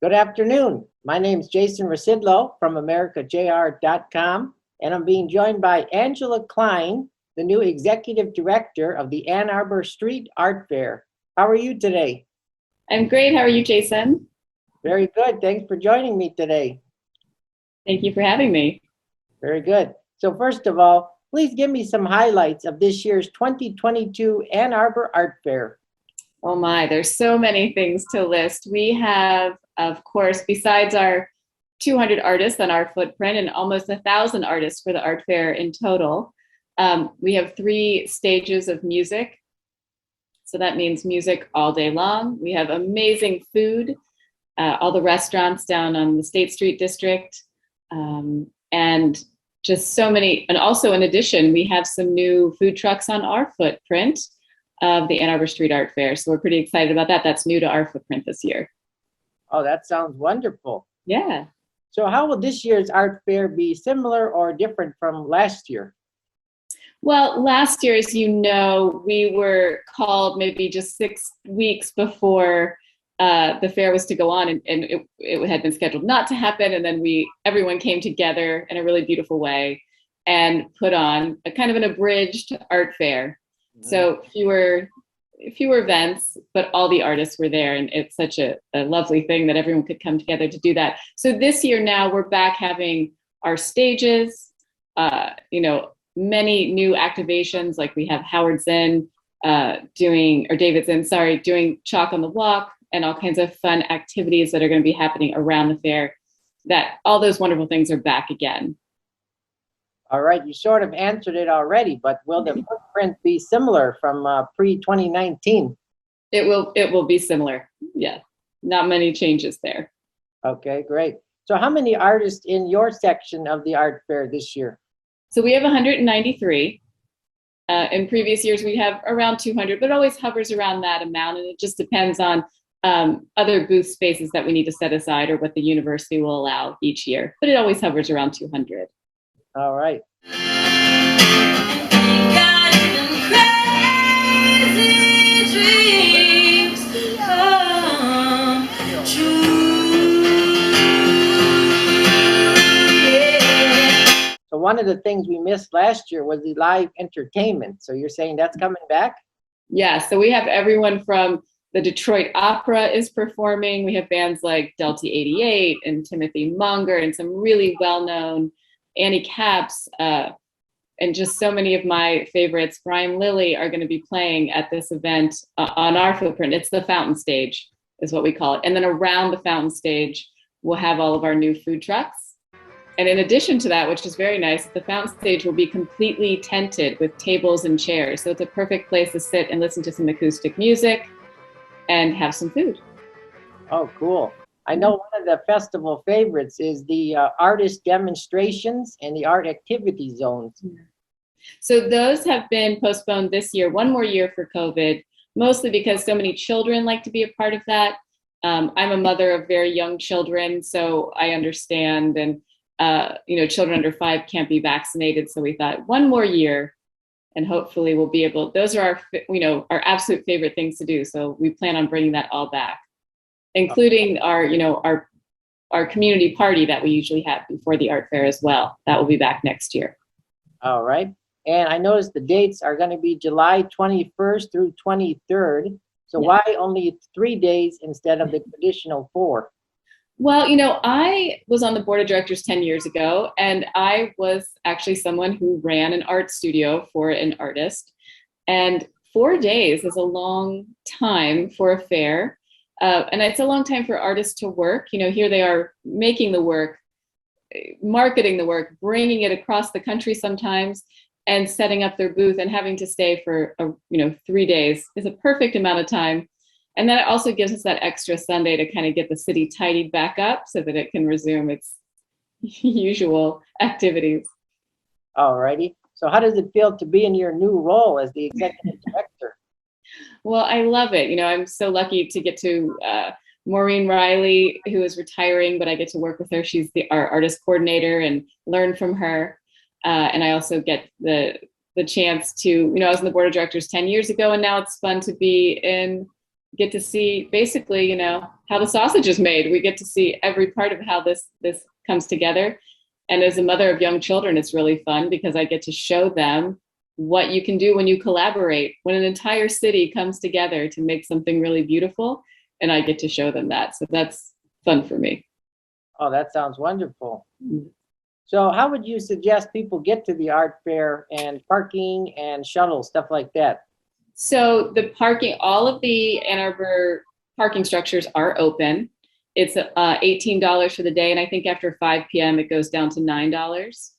Good afternoon. My name is Jason Rzucidlo from AmericaJR.com, and I'm being joined by Angela Kline, the new Executive Director of the Ann Arbor Street Art Fair. How are you today? I'm great. How are you, Jason? Very good. Thanks for joining me today. Thank you for having me. Very good. So first of all, please give me some highlights of this year's 2022 Ann Arbor Art Fair. Oh my, there's so many things to list. We have, of course, besides our 200 artists on our footprint and almost 1,000 artists for the art fair in total, we have 3 stages of music. So that means music all day long. We have amazing food, all the restaurants down on the State Street District, and just so many. And also in addition, we have some new food trucks on our footprint of the Ann Arbor Street Art Fair. So we're pretty excited about that. That's new to our footprint this year. Oh, that sounds wonderful. Yeah. So how will this year's art fair be similar or different from last year? Well, last year, as you know, we were called maybe just 6 weeks before the fair was to go on, and it had been scheduled not to happen. And then everyone came together in a really beautiful way and put on a kind of an abridged art fair. So fewer events, but all the artists were there, and it's such a lovely thing that everyone could come together to do that. So this year now we're back having our stages, many new activations, like we have Howard Zinn David Zinn, doing Chalk on the Walk and all kinds of fun activities that are going to be happening around the fair. That all those wonderful things are back again. All right, you sort of answered it already, but will the footprint be similar from pre-2019? It will be similar. Yeah, not many changes there. Okay, great. So how many artists in your section of the art fair this year? So we have 193. In previous years, we have around 200, but it always hovers around that amount. And it just depends on other booth spaces that we need to set aside or what the university will allow each year. But it always hovers around 200. All right. So one of the things we missed last year was the live entertainment. So you're saying that's coming back? Yeah, so we have everyone from the Detroit Opera is performing. We have bands like Delta 88 and Timothy Munger and some really well-known Annie Capps, and just so many of my favorites. Brian Lilly are going to be playing at this event on our footprint. It's the Fountain Stage is what we call it. And then around the Fountain Stage, we'll have all of our new food trucks. And in addition to that, which is very nice, the Fountain Stage will be completely tented with tables and chairs. So it's a perfect place to sit and listen to some acoustic music and have some food. Oh, cool. I know one of the festival favorites is the artist demonstrations and the art activity zones. So those have been postponed this year, one more year for COVID, mostly because so many children like to be a part of that. I'm a mother of very young children, so I understand. And, children under 5 can't be vaccinated. So we thought one more year and hopefully we'll be able, those are our absolute favorite things to do. So we plan on bringing that all back, including our community party that we usually have before the art fair as well. That will be back next year. All right. And I noticed the dates are going to be July 21st through 23rd. So why only 3 days instead of the traditional 4? Well, I was on the board of directors 10 years ago, and I was actually someone who ran an art studio for an artist. And 4 days is a long time for a fair. And it's a long time for artists to work. Here they are making the work, marketing the work, bringing it across the country sometimes, and setting up their booth and having to stay for 3 days is a perfect amount of time. And then it also gives us that extra Sunday to kind of get the city tidied back up so that it can resume its usual activities. All righty. So how does it feel to be in your new role as the executive director? Well, I love it. I'm so lucky to get to Maureen Riley, who is retiring, but I get to work with her. She's our artist coordinator and learn from her. And I also get the chance to, I was on the board of directors 10 years ago, and now it's fun to be in get to see basically, how the sausage is made. We get to see every part of how this comes together. And as a mother of young children, it's really fun because I get to show them what you can do when you collaborate, when an entire city comes together to make something really beautiful. And I get to show them that. So that's fun for me. Oh, that sounds wonderful. So how would you suggest people get to the art fair, and parking and shuttle, stuff like that? So the parking, all of the Ann Arbor parking structures are open. It's $18 for the day. And I think after 5 p.m. it goes down to $9.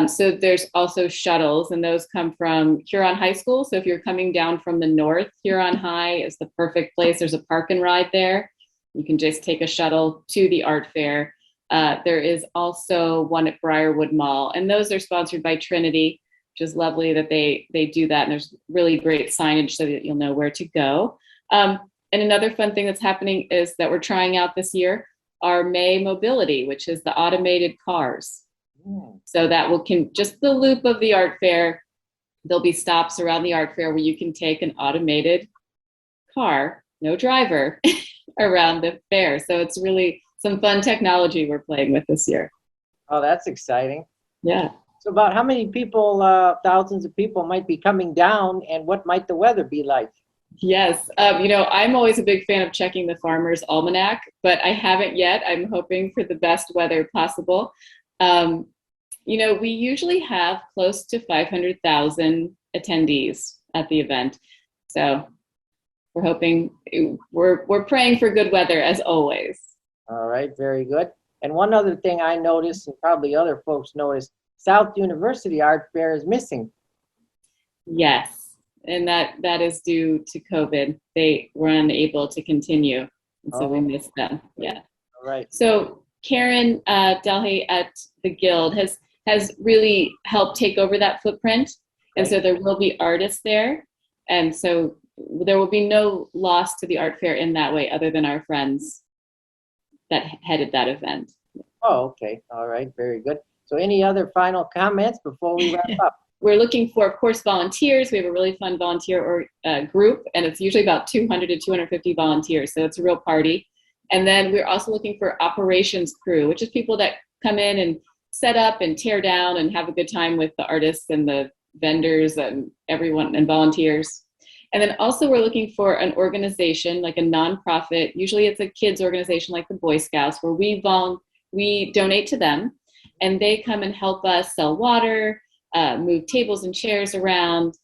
So there's also shuttles, and those come from Huron High School. So if you're coming down from the north, Huron High is the perfect place. There's a park and ride there. You can just take a shuttle to the art fair. There is also one at Briarwood Mall, and those are sponsored by Trinity, which is lovely that they do that. And there's really great signage so that you'll know where to go. And another fun thing that's happening is that we're trying out this year our May Mobility, which is the automated cars. So that just the loop of the art fair, there'll be stops around the art fair where you can take an automated car, no driver, around the fair. So it's really some fun technology we're playing with this year. Oh, that's exciting. Yeah. So about how many people, thousands of people might be coming down, and what might the weather be like? Yes. I'm always a big fan of checking the Farmer's Almanac, but I haven't yet. I'm hoping for the best weather possible. We usually have close to 500,000 attendees at the event. So we're hoping, we're praying for good weather as always. All right, very good. And one other thing I noticed, and probably other folks noticed, South University Art Fair is missing. Yes, and that is due to COVID. They were unable to continue, and so we missed them. Yeah. All right. So Karen Delhay at the Guild has really helped take over that footprint, and so there will be artists there, and so there will be no loss to the art fair in that way, other than our friends that headed that event. Oh, okay. All right, very good. So any other final comments before we wrap up? We're looking for, of course, volunteers. We have a really fun volunteer group, and it's usually about 200 to 250 volunteers, so it's a real party. And then we're also looking for operations crew, which is people that come in and set up and tear down and have a good time with the artists and the vendors and everyone and volunteers. And then also we're looking for an organization, like a nonprofit. Usually it's a kids organization like the Boy Scouts, where we donate to them, and they come and help us sell water, move tables and chairs around,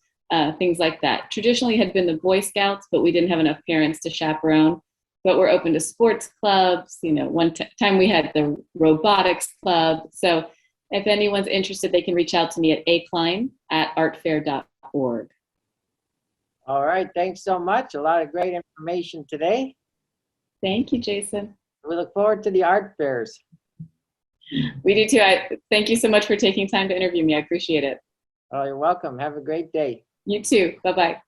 things like that. Traditionally had been the Boy Scouts, but we didn't have enough parents to chaperone. But we're open to sports clubs. One time we had the robotics club. So if anyone's interested, they can reach out to me at akline@artfair.org. All right, thanks so much. A lot of great information today. Thank you, Jason. We look forward to the art fairs. We do too. Thank you so much for taking time to interview me. I appreciate it. Oh, you're welcome. Have a great day. You too. Bye-bye.